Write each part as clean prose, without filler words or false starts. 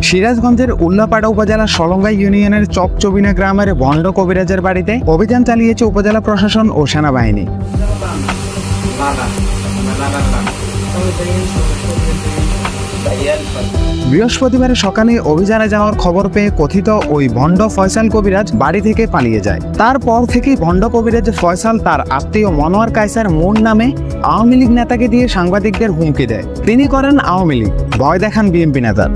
সিরাজগঞ্জের উল্লাপাড়া উপজেলার সলঙ্গা ইউনিয়নের চকচবিনা গ্রামের ভণ্ড কবিরাজের বাড়িতে অভিযান চালিয়েছে উপজেলা প্রশাসন ও সেনাবাহিনী। বৃহস্পতিবার সকালে অভিযানে যাওয়ার খবর পেয়ে কথিত ওই ভণ্ড ফয়সাল কবিরাজ বাড়ি থেকে পালিয়ে যায়। তারপর থেকেই ভণ্ড কবিরাজ ফয়সাল তার আত্মীয় মনোয়ার কায়সার মুন নামে আওয়ামী লীগ নেতাকে দিয়ে সাংবাদিকদের হুমকি দেয়। তিনি করেন আওয়ামী লীগ, ভয় দেখান বিএনপি নেতার।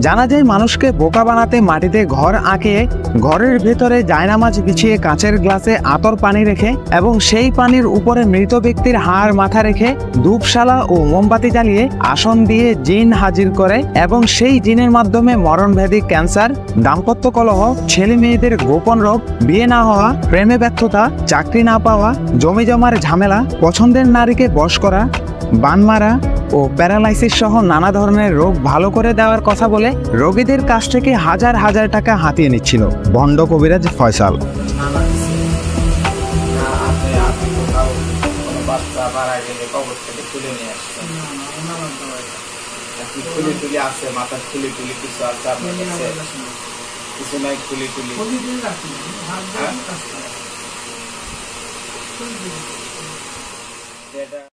জানা যায় মানুষকে বোকা বানাতে মাটিতে ঘর আঁকিয়ে ঘরের ভেতরে জায়নামাজ বিছিয়ে কাঁচের গ্লাসে আতর পানি রেখে এবং সেই পানির উপরে মৃত ব্যক্তির হাড় মাথা রেখে ধূপশালা ও মোমবাতি জ্বালিয়ে আসন দিয়ে জিন হাজির করে এবং সেই জিনের মাধ্যমে মরণভেদী ক্যান্সার, দাম্পত্য কলহ, ছেলে মেয়েদের গোপন রোগ, বিয়ে না হওয়া, প্রেমে ব্যর্থতা, চাকরি না পাওয়া, জমি জমার ঝামেলা, পছন্দের নারীকে বশ করা, বান মারা ও প্যারালাইসিস সহ নানা ধরনের রোগ ভালো করে দেওয়ার কথা বলে রোগীদের কাছ থেকে হাজার হাজার টাকা হাতিয়ে নিচ্ছিল ভণ্ড কবিরাজ ফয়সাল। কিছু